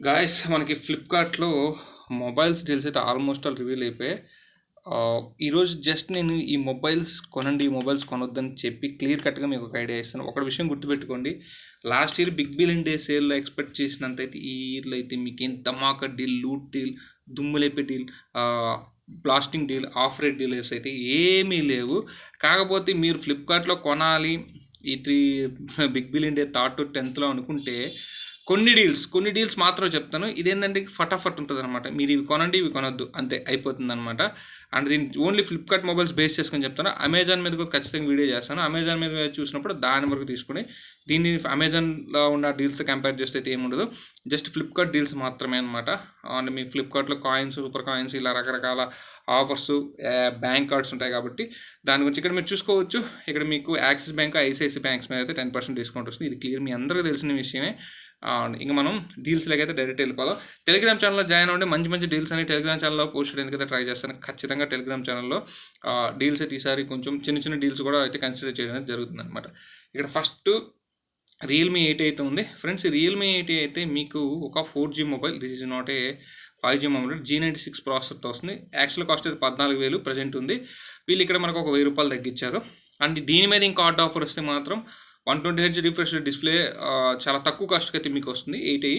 Guys మనకి ఫ్లిప్‌కార్ట్‌లో mobiles deals అయితే ఆల్మోస్ట్ ఆల్ రివీల్ అయిపోయాయి. ఈరోజు జస్ట్ నేను ఈ మొబైల్స్ కొనండి, ఈ మొబైల్స్ కొనొద్దని చెప్పి క్లియర్ కట్‌గా మీకు ఒక ఐడియా ఇస్తాను. ఒక విషయం గుర్తుపెట్టుకోండి. Last year Big billion Day సేల్‌లో ఎక్స్‌పెక్ట్ చేసినంతైతే ఈ ఇయర్‌లో అయితే మీకేం ధమాకా డీల్, లూట్ డీల్, దుమ్ము లేపే deal, blasting deal, half rate deals అయితే ఏమీ లేవు. కాకపోతే మీరు ఫ్లిప్‌కార్ట్‌లో కొనాలి ఈ 3 big billion day third to 10థ్‌లో అనుకుంటే కొన్ని డీల్స్ మాత్రం చెప్తాను. ఇదేంటంటే ఫటాఫట్ ఉంటదనమాట. మీరు ఇవి కొనండి, ఇవి కొనొద్దు అంతే అయిపోతుందనమాట. అండ్ దీన్ని ఓన్లీ ఫ్లిప్‌కార్ట్ మొబైల్స్ బేస్ చేసుకొని చెప్తాను. అమెజాన్ మీద కూడా ఖచ్చితంగా వీడియో చేస్తాను. అమెజాన్ మీద చూసినప్పుడు దాని వరకు తీసుకొని దీన్ని అమెజాన్‌లో ఉన్న డీల్స్ కంపేర్ చేస్తే అయితే ఏముండదు. జస్ట్ ఫ్లిప్‌కార్ట్ డీల్స్ మాత్రమే అనమాట. అండ్ మీకు ఫ్లిప్‌కార్ట్‌లో కాయిన్స్, సూపర్ కాయిన్స్ ఇలా రకరకాల ఆఫర్స్, బ్యాంక్ కార్డ్స్ ఉంటాయి కాబట్టి దాని గురించి ఇక్కడ మీరు చూసుకోవచ్చు. ఇక్కడ మీకు యాక్సిస్ బ్యాంక్, ఐసిఐసిఐ బ్యాంక్స్ మీద అయితే 10% డిస్కౌంట్ వస్తుంది. ఇది క్లియర్ మీ అందరికీ తెలిసిన విషయమే. ఇంక మనం డీల్స్లోకి అయితే డైరెక్ట్ వెళ్ళిపోదాం. టెలిగ్రామ్ ఛానల్లో జాయిన్ అవ్వండి. మంచి మంచి డీల్స్ అని టెలిగ్రామ్ ఛానల్లో పోస్ట్ చేయడానికి ట్రై చేస్తాను. ఖచ్చితంగా టెలిగ్రామ్ ఛానల్లో డీల్స్ అయితే ఈసారి కొంచెం చిన్న చిన్న డీల్స్ కూడా అయితే కన్సిడర్ చేయడం అనేది జరుగుతుంది అనమాట. ఇక్కడ ఫస్ట్ రియల్మీ 8 అయితే ఉంది ఫ్రెండ్స్. రియల్మీ 8 అయితే మీకు ఒక 4G mobile. This is not a 5G mobile. G96 ప్రాసెసర్తో వస్తుంది. యాక్చువల్ కాస్ట్ అయితే 14,000 ప్రజెంట్ ఉంది. వీళ్ళు ఇక్కడ మనకు ఒక ₹1000 తగ్గించారు. అండ్ దీని మీద ఇంకా కార్డ్ ఆఫర్ వస్తే మాత్రం 120Hz రిఫ్రెష్ డిస్ప్లే చాలా తక్కువ కాస్ట్కి అయితే మీకు వస్తుంది 8i.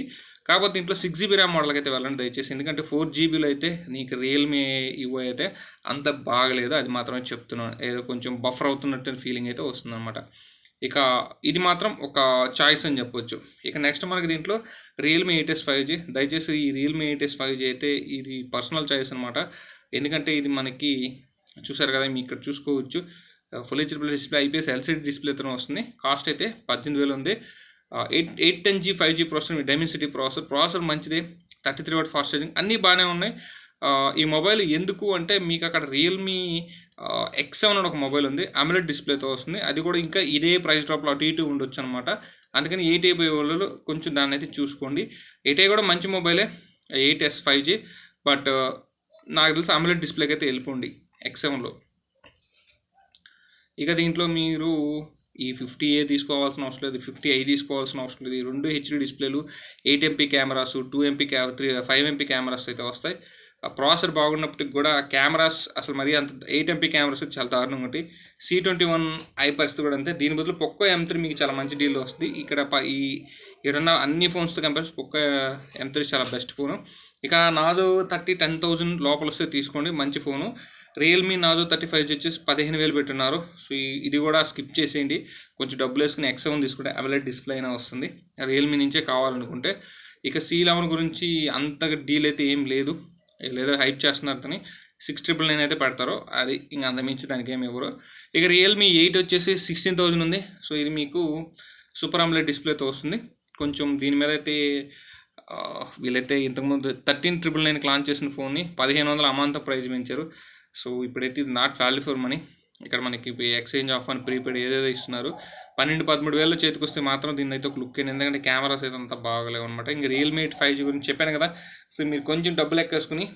కాకపోతే ఇంట్లో 6GB ర్యామ్ మోడల్కి అయితే వెళ్ళండి దయచేసి. ఎందుకంటే 4GBలో అయితే నీకు రియల్మీ ఇవో అయితే అంత బాగలేదు. అది మాత్రమే చెప్తున్నాను. ఏదో కొంచెం బఫర్ అవుతున్నట్టు ఫీలింగ్ అయితే వస్తుందన్నమాట. ఇక ఇది మాత్రం ఒక చాయిస్ అని చెప్పొచ్చు. ఇక నెక్స్ట్ మనకి దీంట్లో రియల్మీ 8s 5G. దయచేసి ఈ రియల్మీ 8s 5G అయితే ఇది పర్సనల్ చాయిస్ అనమాట. ఎందుకంటే ఇది మనకి చూసారు కదా, మీకు ఇక్కడ చూసుకోవచ్చు. Full HD display, IPS LCD డిస్ప్లేతో వస్తుంది. కాస్ట్ అయితే 18,000 ఉంది. 810G 5G processor, Dimensity processor మంచిదే. 33W ఫాస్ట్ ఛార్జింగ్ అన్నీ బాగానే ఉన్నాయి. ఈ మొబైల్ ఎందుకు అంటే మీకు అక్కడ రియల్మీ X7 అని ఒక మొబైల్ ఉంది. అమోలెడ్ డిస్ప్లేతో వస్తుంది. అది కూడా ఇంకా ఇదే ప్రైస్ డ్రాప్లో అటు ఇటు ఉండొచ్చు అనమాట. అందుకని 8i పోయే వాళ్ళు కొంచెం దాన్ని అయితే చూసుకోండి. 8i కూడా మంచి మొబైలే, 8s 5G. బట్ నాకు తెలిసి అమోలెడ్ డిస్ప్లేకి అయితే వెళ్ళిపోండి X7లో. ఇక దీంట్లో మీరు ఈ 50A తీసుకోవాల్సిన అవసరం లేదు, 50i తీసుకోవాల్సిన అవసరం లేదు. ఈ రెండు HD డిస్ప్లేలు, 8MP cameras, 2MP 5MP cameras అయితే వస్తాయి. ప్రాసెసర్ బాగున్నప్పటికి కూడా కెమెరాస్ అసలు మరీ అంత 8MP కెమెరాస్ చాలా దారుణంగా ఉంటాయి. C21i పరిస్థితి కూడా అంతే. దీని బదులు పొక్కో M3 మీకు చాలా మంచి డీల్ వస్తుంది. ఇక్కడ అన్ని ఫోన్స్తో కంపేర్ పొక్కో M3 చాలా బెస్ట్ ఫోను. ఇక నాదో 10,000 లోపల వస్తే తీసుకోండి, మంచి ఫోను. రియల్మీ నాదో 35 వచ్చేసి 15,000 పెట్టున్నారు. సో ఇది కూడా స్కిప్ చేసేయండి. కొంచెం డబ్బులు వేసుకుని X7 తీసుకుంటే అమోలెడ్ డిస్ప్లే అయినా వస్తుంది, రియల్మీ నుంచే కావాలనుకుంటే. ఇక C11 గురించి అంతగా డీల్ అయితే ఏం లేదు, లేదో హైప్ చేస్తున్నారు అని 6,999 అయితే పెడతారు. అది ఇంకా అంతమించి దానికి ఏమి ఇవ్వరు. ఇక రియల్మీ 8 వచ్చేసి 16,000 ఉంది. సో ఇది మీకు సూపర్ అమోలెడ్ డిస్ప్లేతో వస్తుంది. కొంచెం దీని మీద అయితే వీళ్ళైతే ఇంతకుముందు 13,999కి లాంచ్ చేసిన ఫోన్ని 1,500 అమాంతం ప్రైస్ పెంచారు. సో ఇప్పుడైతే ఇది నాట్ వాల్యూ ఫర్ మనీ. ఇక్కడ మనకి ఎక్స్చేంజ్ ఆఫ్ అని ప్రీపెయిడ్ ఏదేదో ఇస్తున్నారు. 12-13 వేలు చేతికి వస్తే మాత్రం దీన్ని అయితే ఒక లుక్ అయింది. ఎందుకంటే కెమెరాస్ అయితే అంత బాగలేవు అనమాట. ఇంకా రియల్మీ 8 5G గురించి చెప్పాను కదా. సో మీరు కొంచెం డబ్బులు ఎక్కేసుకుని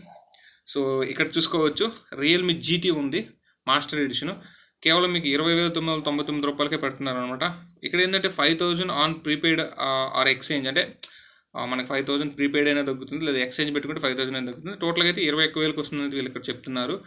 సో ఇక్కడ చూసుకోవచ్చు. రియల్మీ GT ఉంది, మాస్టర్ ఎడిషన్. కేవలం మీకు 20,999 రూపాయలకే పెడుతున్నారు అనమాట. ఇక్కడ ఏంటంటే 5,000 ఆన్ ప్రీపెయిడ్ ఆర్ ఎక్స్చేంజ్, అంటే మనకి 5,000 ప్రీపెయిడ్ అయినా తగ్గుతుంది, లేదా ఎక్స్చేంజ్ పెట్టుకుంటే 5,000 అయినా తగ్గుతుంది. టోటల్గా అయితే 21,000కి వస్తుందని వీళ్ళు ఇక్కడ చెప్తున్నారు.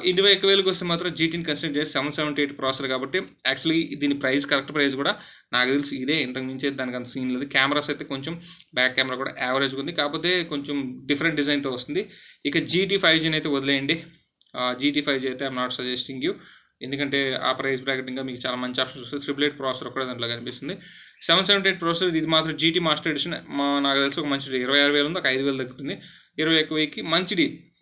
21,000కి వస్తే మాత్రం GTని కన్సిడర్ చేసి 778 ప్రాసెసర్ కాబట్టి యాక్చువల్లీ దీని ప్రైస్, కరెక్ట్ ప్రైస్ కూడా నాకు తెలిసి ఇదే. ఇంతకు మించే దానికి అంత సీన్ లేదు. కెమెరాస్ అయితే కొంచెం బ్యాక్ కెమెరా కూడా యావరేజ్గా ఉంది, కాకపోతే కొంచెం డిఫరెంట్ డిజైన్తో వస్తుంది. ఇక GT 5Gని అయితే వదిలేయండి. GT 5G అయితే ఐఎమ్ నాట్ సజెస్టింగ్ యూ. ఎందుకంటే ఆ ప్రైస్ బ్రాకెట్ ఇంకా మీకు చాలా మంచి ఆప్షన్స్ వస్తుంది. 888 ప్రాసెసర్ కూడా దాంట్లో కనిపిస్తుంది. 778 ప్రాసెసర్, ఇది మాత్రం GT మాస్టర్ ఎడిషన్. నాకు తెలిసి ఒక మంచి డీల్. 26,000 ఉంది, ఒక 5,000 తగ్గుతుంది. 21,000కి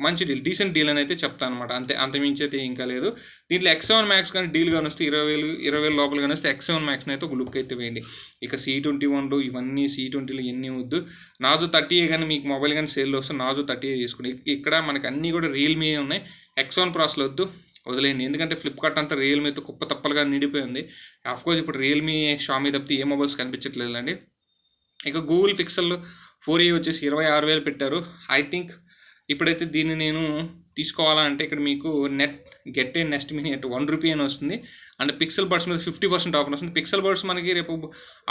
మంచి డీల్, డీసెంట్ డీల్ అని అయితే చెప్తాను అనమాట. అంతమించి అయితే ఇంకా లేదు. దీంట్లో X7 Max కానీ డీల్ కానీ వస్తే 20,000 లోపల కానీ వస్తే X7 Maxని అయితే ఒక లుక్ అయితే వేయండి. ఇక C21లు ఇవన్నీ, C20లు ఎన్ని వద్దు. నాజో 30 కానీ మీకు మొబైల్ కానీ సేల్లో వస్తే నాజో 30 తీసుకోండి. ఇక్కడ మనకి అన్నీ కూడా రియల్మీ ఉన్నాయి. X7 ప్రాసెసర్ వద్దు, వదిలేయండి. ఎందుకంటే ఫ్లిప్కార్ట్ అంతా రియల్మీతో కుప్ప తప్పలుగా నిండిపోయింది. అఫ్కోర్స్ ఇప్పుడు రియల్మీ, షామీ తప్పితే ఏ మొబైల్స్ కనిపించట్లేదండి. ఇక గూగుల్ పిక్సెల్ 4a వచ్చేసి 26,000 పెట్టారు. ఐ థింక్ ఇప్పుడైతే దీన్ని నేను తీసుకోవాలంటే ఇక్కడ మీకు get a Nest Mini at ₹1 అని వస్తుంది. అండ్ పిక్సెల్ బడ్స్ మీద 50% ఆఫర్ వస్తుంది. పిక్సెల్ బడ్స్ మనకి రేపు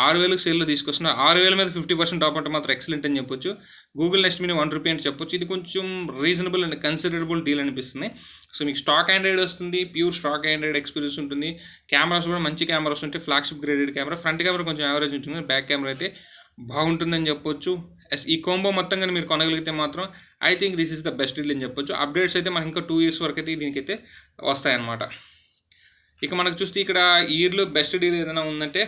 6,000కి సేల్‌లో తీసుకొస్తున్నారు. 6,000 మీద 50% ఆఫ్ అంటే మాత్రం ఎక్సలెంట్ అని చెప్పొచ్చు. గూగుల్ నెస్ట్ మినీ ₹1 అని చెప్పొచ్చు. ఇది కొంచెం రీజనబుల్ అండ్ కన్సిడరబుల్ డీల్ అనిపిస్తుంది. సో మీకు స్టాక్ ఆండ్రాయిడ్ వస్తుంది. ప్యూర్ స్టాక్ ఆండ్రాయిడ్ ఎక్స్పీరియన్స్ ఉంటుంది. కెమెరాస్ కూడా మంచి కెమెరాస్ ఉంటాయి. Flagship graded camera. Front camera కొంచెం యావరేజ్ ఉంటుంది. బ్యాక్ కెమెరా అయితే బాగుంటుందని చెప్పొచ్చు. ఈ కాంబో మొత్తం కానీ మీరు కొనగలిగితే మాత్రం I think this is the best deal అని చెప్పొచ్చు. అప్డేట్స్ అయితే మనకి ఇంకా 2 ఇయర్స్ వరకు అయితే దీనికైతే వస్తాయన్నమాట. ఇక మనకు చూస్తే ఇక్కడ ఈ ఇయర్లో బెస్ట్ డీల్ ఏదైనా ఉందంటే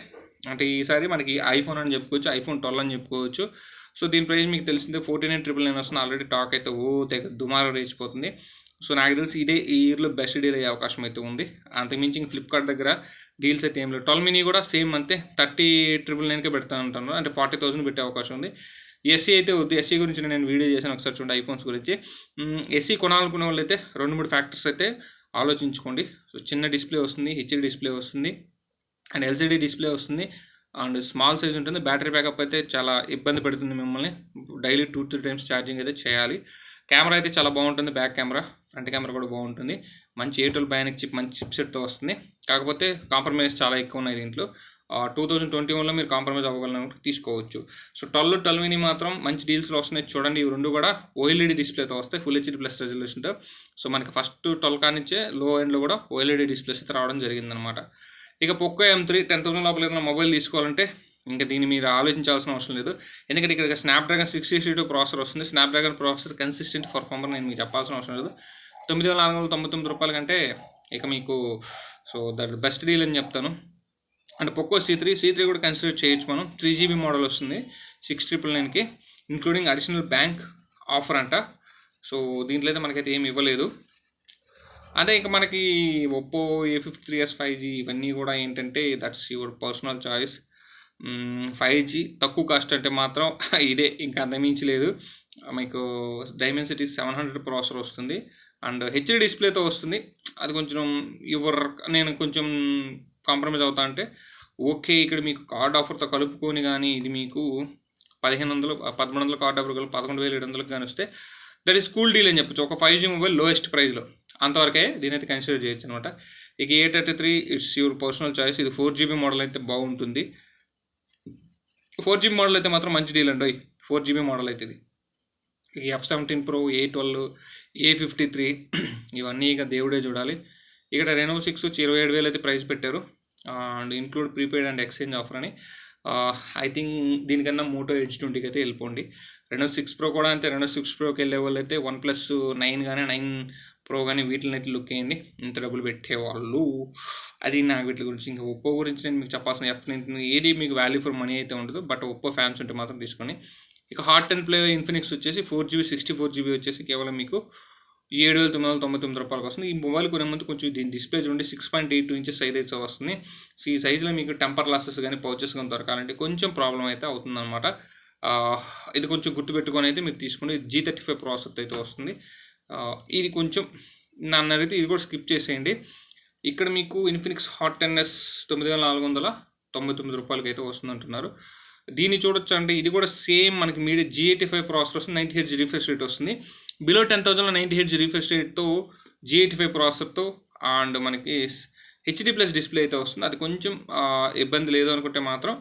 అంటే ఈసారి మనకి ఐఫోన్ అని చెప్పుకోవచ్చు. ఐఫోన్ 12 అని చెప్పుకోవచ్చు. సో దీని ప్రైస్ మీకు తెలిసిందే 49,999 వస్తుంది. ఆల్రెడీ టాక్ అయితే తెగ దుమారం రేచిపోతుంది. సో నాకు తెలిసి ఇదే ఈ ఇయర్లో బెస్ట్ డీల్ అయ్యే అవకాశం అయితే ఉంది. అంతకుమించి ఫ్లిప్కార్ట్ దగ్గర డీల్స్ అయితే ఏం లేవు. 12 మినీ కూడా సేమ్ అంతే 30,999కే పెడతా ఉంటాను. అంటే 40,000 పెట్టే అవకాశం ఉంది. ఎస్సీ అయితే వద్దు. ఎస్సీ గురించి నేను వీడియో చేశాను, ఒకసారి చూడండి ఐఫోన్స్ గురించి. ఎస్సీ కొనాలనుకునే వాళ్ళు అయితే 2-3 ఫ్యాక్టర్స్ అయితే ఆలోచించుకోండి. సో చిన్న డిస్ప్లే వస్తుంది, హెచ్డి డిస్ప్లే వస్తుంది, అండ్ ఎల్సిడి డిస్ప్లే వస్తుంది, అండ్ స్మాల్ సైజ్ ఉంటుంది. బ్యాటరీ బ్యాకప్ అయితే చాలా ఇబ్బంది పెడుతుంది మిమ్మల్ని. డైలీ 2-3 టైమ్స్ ఛార్జింగ్ అయితే చేయాలి. కెమెరా అయితే చాలా బాగుంటుంది. బ్యాక్ కెమెరా, ఫ్రంట్ కెమెరా కూడా బాగుంటుంది. మంచి A12 బయానిక్ చిప్, మంచి చిప్ సెట్తో వస్తుంది. కాకపోతే కాంప్రమైజ్ చాలా ఎక్కువ ఉన్నాయి దీంట్లో. 2021లో మీరు కాంప్రమైజ్ అవ్వగలను తీసుకోవచ్చు. సో 12 మినీ మాత్రం మంచి డీల్స్లో వస్తున్నాయి చూడండి. ఇవి రెండు కూడా ఓఎల్ఈడి డిస్ప్లేతో వస్తాయి, ఫుల్ హెచ్డి ప్లస్ రెజల్యూషన్తో. సో మనకి ఫస్ట్ 12 కానించే లో ఎండ్లో కూడా ఓఎల్ఈడి డిస్ప్లేస్ అయితే రావడం జరిగిందనమాట. ఇక పోకో M3 10,000 లోపల ఏదైనా మొబైల్ తీసుకోవాలంటే ఇంకా దీన్ని మీరు ఆలోచించాల్సిన అవసరం లేదు. ఎందుకంటే ఇక్కడ స్నాప్డ్రాగన్ 662 ప్రాసెసర్ వస్తుంది. స్నాప్డ్రాగన్ ప్రాసెసర్ కన్సిస్టెంట్ పర్ఫార్మర్ నేను మీకు చెప్పాల్సిన అవసరం లేదు. ₹9,499 కంటే ఇక మీకు సో దట్ బెస్ట్ డీల్ అని చెప్తాను. అండ్ పోకో C3 కూడా కన్సిడర్ చేయొచ్చు మనం. 3GB మోడల్ వస్తుంది 6,999కి, ఇంక్లూడింగ్ అడిషనల్ బ్యాంక్ ఆఫర్ అంట. సో దీంట్లో అయితే మనకైతే ఏమి ఇవ్వలేదు. అదే ఇంకా మనకి ఒప్పో A53s 5G ఇవన్నీ కూడా ఏంటంటే that's your personal choice. 5G తక్కువ కాస్ట్ అంటే మాత్రం ఇదే, ఇంకా అంతమించి లేదు. మీకు డైమెన్సిటీ 700 ప్రాసెసర్ వస్తుంది అండ్ హెచ్డి డిస్ప్లేతో వస్తుంది. అది కొంచెం నేను కొంచెం కాంప్రమైజ్ అవుతా అంటే ఓకే. ఇక్కడ మీకు కార్డ్ ఆఫర్తో కలుపుకొని కానీ ఇది మీకు 1,300 కార్డ్ ఆఫర్ కలిపి 11,700 కానీ వస్తే దట్ ఈస్ కూల్ డీల్ అని చెప్పచ్చు. ఒక 5G మొబైల్ లోయెస్ట్ ప్రైస్లో అంతవరకే దీని అయితే కన్సిడర్ చేయొచ్చు అనమాట. ఇక A33 it's your personal choice. ఇది 4GB మోడల్ అయితే బాగుంటుంది. 4GB మోడల్ అయితే మాత్రం మంచి డీల్ అండి. 4GB మోడల్ అయితే ఇది. F17 Pro, A12, A53 ఇవన్నీ ఇక దేవుడే చూడాలి. ఇక్కడ Reno 6 27,000 అయితే ప్రైస్ పెట్టారు. And include prepaid and exchange offer అని. ఐ థింక్ దీనికన్నా మోటో Edge 20కి అయితే వెళ్ళిపోండి. Reno 6 Pro కూడా అంతే. Reno 6 Proకి వెళ్ళే వాళ్ళు అయితే OnePlus 9 కానీ 9 Pro కానీ వీటిని అయితే లుక్ చేయండి. ఇంత డబ్బులు పెట్టేవాళ్ళు. అది నాకు వీటి గురించి. ఇంకా ఒప్పో గురించి నేను మీకు చెప్పాల్సిన F19 ఏది మీకు వాల్యూ ఫర్ మనీ అయితే ఉండదు. బట్ ఒప్పో ఫ్యాన్స్ ఉంటే మాత్రం తీసుకోండి. ఇక హాట్ అండ్ ప్లే ఇన్ఫినిక్స్ వచ్చేసి 4GB 64GB వచ్చేసి కేవలం మీకు ₹7,999 వస్తుంది. ఈ మొబైల్ కొనే ముందు కొంచెం దీని డిస్ప్లే చూడండి 6.82 ఇంచెస్ సైజ్ అయితే వస్తుంది. సో ఈ సైజులో మీకు టెంపర్ గ్లాసెస్ కానీ పౌచెస్ కానీ దొరకాలంటే కొంచెం ప్రాబ్లం అయితే అవుతుందన్నమాట. ఇది కొంచెం గుర్తుపెట్టుకొని అయితే మీరు తీసుకుని G35 ప్రాసెసర్ అయితే వస్తుంది. ఇది కొంచెం నన్ను అడిగితే ఇది కూడా స్కిప్ చేసేయండి. ఇక్కడ మీకు ఇన్ఫినిక్స్ హాట్ 10s ₹9,499 అయితే వస్తుంది అంటున్నారు. దీన్ని చూడొచ్చు అంటే ఇది కూడా సేమ్ మనకి మీడియా G85 ప్రాసెసర్ వస్తుంది. 90Hz రిఫ్రెష్ రేట్ వస్తుంది. బిలో 10,000లో 90Hz రిఫ్రెష్ రేట్తో G85 ప్రాసెసర్తో అండ్ మనకి హెచ్డి ప్లస్ డిస్ప్లే అయితే వస్తుంది. అది కొంచెం ఇబ్బంది లేదు అనుకుంటే మాత్రం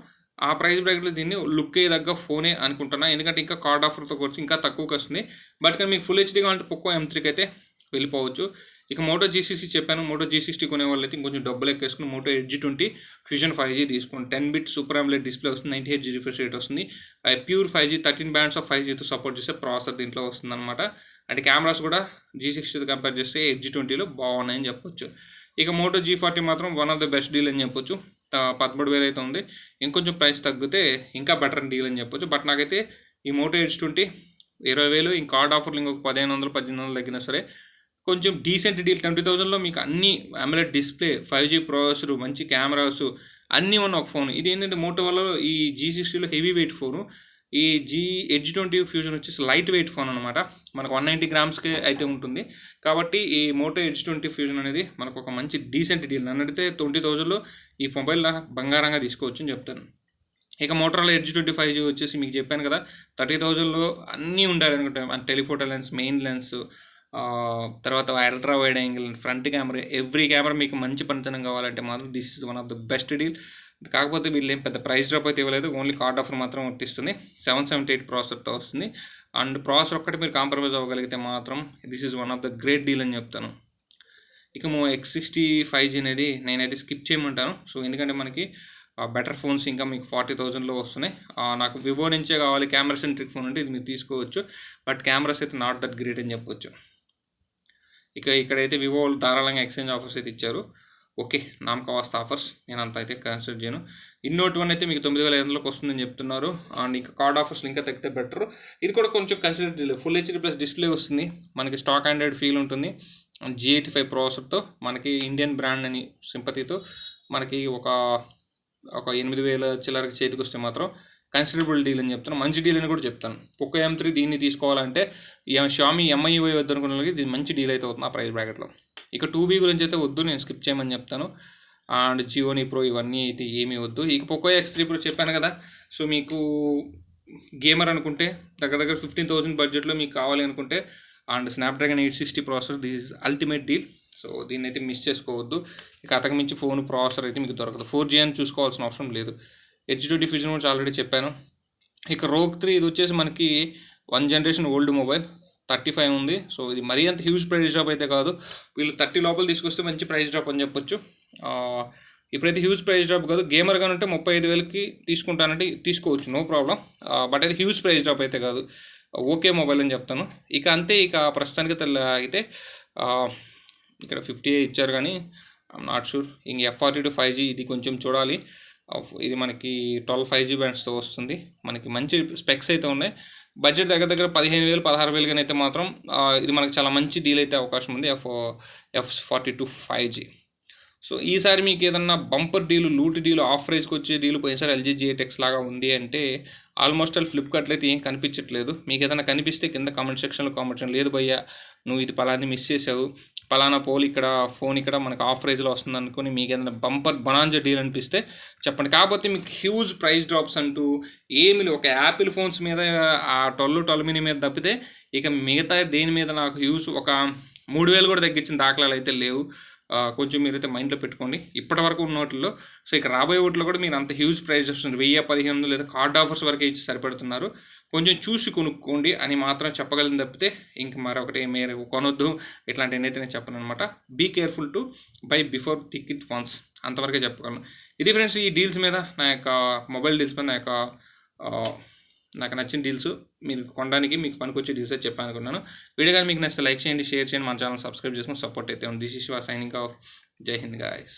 ఆ ప్రైస్ బ్రాకెట్లో దీన్ని లుక్ అయ్యేదగ్గ ఫోనే అనుకుంటున్నా. ఎందుకంటే ఇంకా కార్డ్ ఆఫర్తో వచ్చి ఇంకా తక్కువకి వస్తుంది. బట్ కానీ మీకు ఫుల్ హెచ్డీ కావాలంటే పోకో M3కి అయితే వెళ్ళిపోవచ్చు. ఇక మోటో G60 చెప్పాను. మోటో G60 కొనే వాళ్ళు అయితే ఇంకొంచెం డబ్బులు ఎక్కేసుకుని మోటో Edge 20 ఫ్యూజన్ 5G తీసుకోండి. 10-bit సూపర్ AMOLED డిస్ప్లే వస్తుంది. 90Hz రిఫ్రెష్ రేట్ వస్తుంది. ప్యూర్ 5G 13 బ్యాండ్స్ ఆఫ్ 5Gతో సపోర్ట్ చేసే ప్రాసెసర్ దీంట్లో వస్తుంది అనమాట. అంటే కెమెరాస్ కూడా G60తో కంపేర్ చేస్తే Edge 20లో బాగున్నాయని చెప్పొచ్చు. ఇక మోటో G40 మాత్రం one of the best deal అని చెప్పొచ్చు. 13,000 అయితే ఉంది. ఇంకొంచెం ప్రైస్ తగ్గితే ఇంకా బెటర్ డీల్ అని చెప్పొచ్చు. బట్ నాకైతే ఈ మోటో Edge 20 20,000 ఇంకా కార్డ్ ఆఫర్లు ఇంకొక 1,500 1,800 తగ్గినా సరే కొంచెం డీసెంట్ డీల్. 20,000లో మీకు అన్ని AMOLED డిస్ప్లే 5G ప్రాసెసర్ మంచి కెమెరాస్ అన్నీ ఉన్న ఒక ఫోన్. ఇది ఏంటంటే మోటో వల్ల ఈ G60లో హెవీ వెయిట్ ఫోను. ఈ Edge 20 ఫ్యూజన్ వచ్చేసి లైట్ వెయిట్ ఫోన్ అనమాట. మనకు 190 గ్రామ్స్కే అయితే ఉంటుంది. కాబట్టి ఈ మోటో Edge 20 ఫ్యూజన్ అనేది మనకు ఒక మంచి డీసెంట్ డీల్. నన్ను అడిగితే 20,000లో ఈ మొబైల్ బంగారంగా తీసుకోవచ్చు అని చెప్తాను. ఇక మోటరోలా ఎడ్జ్ 25G వచ్చేసి మీకు చెప్పాను కదా 30,000లో అన్నీ ఉండాలనుకుంటే టెలిఫోటో లెన్స్, మెయిన్ లెన్స్, తర్వాత ultra wide angle, front camera, every camera మీకు మంచి పనితనం కావాలంటే మాత్రం this is one of the best deal. కాకపోతే వీళ్ళు ఏం పెద్ద ప్రైస్ డ్రాప్ అయితే ఇవ్వలేదు, ఓన్లీ కార్డ్ ఆఫర్ మాత్రం వర్తిస్తుంది. 778 ప్రాసెసర్తో వస్తుంది. అండ్ ప్రాసెసర్ ఒక్కటి మీరు కాంప్రమైజ్ అవ్వగలిగితే మాత్రం this is one of the great deal అని చెప్తాను. ఇక X65G అనేది నేనైతే స్కిప్ చేయమంటాను. సో ఎందుకంటే మనకి బెటర్ ఫోన్స్ ఇంకా మీకు 40,000లో వస్తున్నాయి. నాకు వివో నుంచే కావాలి కెమెరా సెంట్రిక్ ఫోన్ అంటే ఇది మీరు తీసుకోవచ్చు. బట్ కెమెరాస్ అయితే నాట్ దట్ గ్రేట్ అని చెప్పొచ్చు. ఇక ఇక్కడైతే వివో ధారాళంగా ఎక్స్చేంజ్ ఆఫర్స్ అయితే ఇచ్చారు. ఓకే, నామక వాస్త ఆఫర్స్ నేను అంత అయితే కన్సిడర్ చేయను. ఇన్నోట్ 1 అయితే మీకు 9,500కి వస్తుందని చెప్తున్నారు. అండ్ ఇంకా కార్డ్ ఆఫర్స్ ఇంకా తగ్గితే బెటర్. ఇది కూడా కొంచెం కన్సిడర్ చేయలేదు. ఫుల్ హెచ్డీ ప్లస్ డిస్ప్లే వస్తుంది, మనకి స్టాక్ ఆండ్రాయిడ్ ఫీల్ ఉంటుంది. G85 ప్రాసెసర్తో మనకి ఇండియన్ బ్రాండ్ అని సింపతితో మనకి ఒక 8,000 చిల్లరకి చేతికి వస్తే మాత్రం కన్సిడరబుల్ డీల్ అని చెప్తాను. మంచి డీల్ అని కూడా చెప్తాను. పోకో M3 దీన్ని తీసుకోవాలంటే షామీ MI వద్దు అనుకున్న వాళ్ళకి ఇది మంచి డీల్ అయితే అవుతుంది ఆ ప్రైస్ బ్రాకెట్లో. ఇక 2B గురించి అయితే వద్దు, నేను స్కిప్ చేయమని చెప్తాను. అండ్ జియోనీ ప్రో ఇవన్నీ అయితే ఏమీ వద్దు. ఇక పోకో X3 ప్రో చెప్పాను కదా. సో మీకు గేమర్ అనుకుంటే దగ్గర 15,000 బడ్జెట్లో మీకు కావాలి అనుకుంటే and Snapdragon 860 processor this is ultimate deal. So దీన్ని అయితే మిస్ చేసుకోవద్దు. ఇక అంతకు మించి ఫోన్ ప్రాసెసర్ అయితే మీకు దొరకదు. 4G అని చూసుకోవాల్సిన అవసరం లేదు. ఎడ్జ్ 2 డిఫ్యూజన్ గురించి ఆల్రెడీ చెప్పాను. ఇక రోగ్ 3 ఇది వచ్చేసి మనకి 1 జనరేషన్ ఓల్డ్ మొబైల్ 35 ఉంది. సో ఇది మరీ అంత హ్యూజ్ ప్రైస్ డ్రాప్ అయితే కాదు. వీళ్ళు 30 లోపల తీసుకొస్తే మంచి ప్రైస్ డ్రాప్ అని చెప్పొచ్చు. ఇప్పుడైతే హ్యూజ్ ప్రైస్ డ్రాప్ కాదు. గేమర్ కానీ ఉంటే 35,000కి తీసుకుంటానంటే తీసుకోవచ్చు, నో ప్రాబ్లం. బట్ అయితే హ్యూజ్ ప్రైస్ డ్రాప్ అయితే కాదు. ఓకే మొబైల్ అని చెప్తాను. ఇక అంతే. ఇక ప్రస్తుతానికి అయితే ఇక్కడ 50 ఇచ్చారు కానీ ఐఎమ్ నాట్ షూర్. ఇంక F42 5G ఇది కొంచెం చూడాలి. ఇది మనకి 12 5G బ్యాండ్స్తో వస్తుంది. మనకి మంచి స్పెక్స్ అయితే ఉన్నాయి. బడ్జెట్ దగ్గర 15,000 16,000 కానీ అయితే మాత్రం ఇది మనకి చాలా మంచి డీల్ అయితే అవకాశం ఉంది. F42 5G. సో ఈసారి మీకు ఏదన్నా bumper deal, loot deal, of ప్రైస్కి వచ్చే డీలు పోయినసారి LG G8X లాగా ఉంది అంటే ఆల్మోస్ట్ ఫ్లిప్కార్ట్లో అయితే ఏం కనిపించట్లేదు. మీకు ఏదైనా కనిపిస్తే కింద కామెంట్ సెక్షన్లో కామెంట్ చేయండి. లేదు భయ్యా నువ్వు ఇది పలాని మిస్ చేసావు, పలానా ఫోన్ ఇక్కడ మనకు ఆఫ్ ప్రైస్లో వస్తుంది అనుకుని మీకు ఏదైనా బంపర్ బనాంజా డీల్ అనిపిస్తే చెప్పండి. కాకపోతే మీకు హ్యూజ్ ప్రైస్ డ్రాప్స్ అంటూ ఏమి ఒక యాపిల్ ఫోన్స్ మీద ఆ 12 మినీ మీద తప్పితే ఇక మిగతా దేని మీద నాకు హ్యూజ్ ఒక 3,000 కూడా తగ్గించిన దాఖలాలు అయితే లేవు. కొంచెం మీరైతే మైండ్లో పెట్టుకోండి ఇప్పటి వరకు ఉన్న వాటిల్లో. సో ఇక రాబోయే వాటిలో కూడా మీరు అంత హ్యూజ్ ప్రైస్ వస్తుంది 1,000-1,500 లేదా కార్డ్ ఆఫర్స్ వరకే ఇచ్చి సరిపెడుతున్నారు. కొంచెం చూసి కొనుక్కోండి అని మాత్రం చెప్పగలను తప్పితే ఇంక మరొకటి మీరు కొనొద్దు ఇట్లాంటివి అయితే నేను చెప్పను అనమాట. Be careful to buy before thick it phones, అంతవరకే చెప్పగలను. ఇది ఫ్రెండ్స్ ఈ డీల్స్ మీద నా యొక్క మొబైల్ డీల్స్ మీద నాకు నచ్చిన డీల్స్ మీరు కొనడానికి మీకు పనికొచ్చే డీల్స్ అయితే చెప్పాను అనుకున్నాను. వీడియో కానీ మీకు నచ్చితే లైక్ చేయండి, షేర్ చేయండి, మన ఛానల్ సబ్స్క్రైబ్ చేసుకుని సపోర్ట్ అయితే ఉంది. This is Shiva signing off. జై హింద్ గాయ్స్.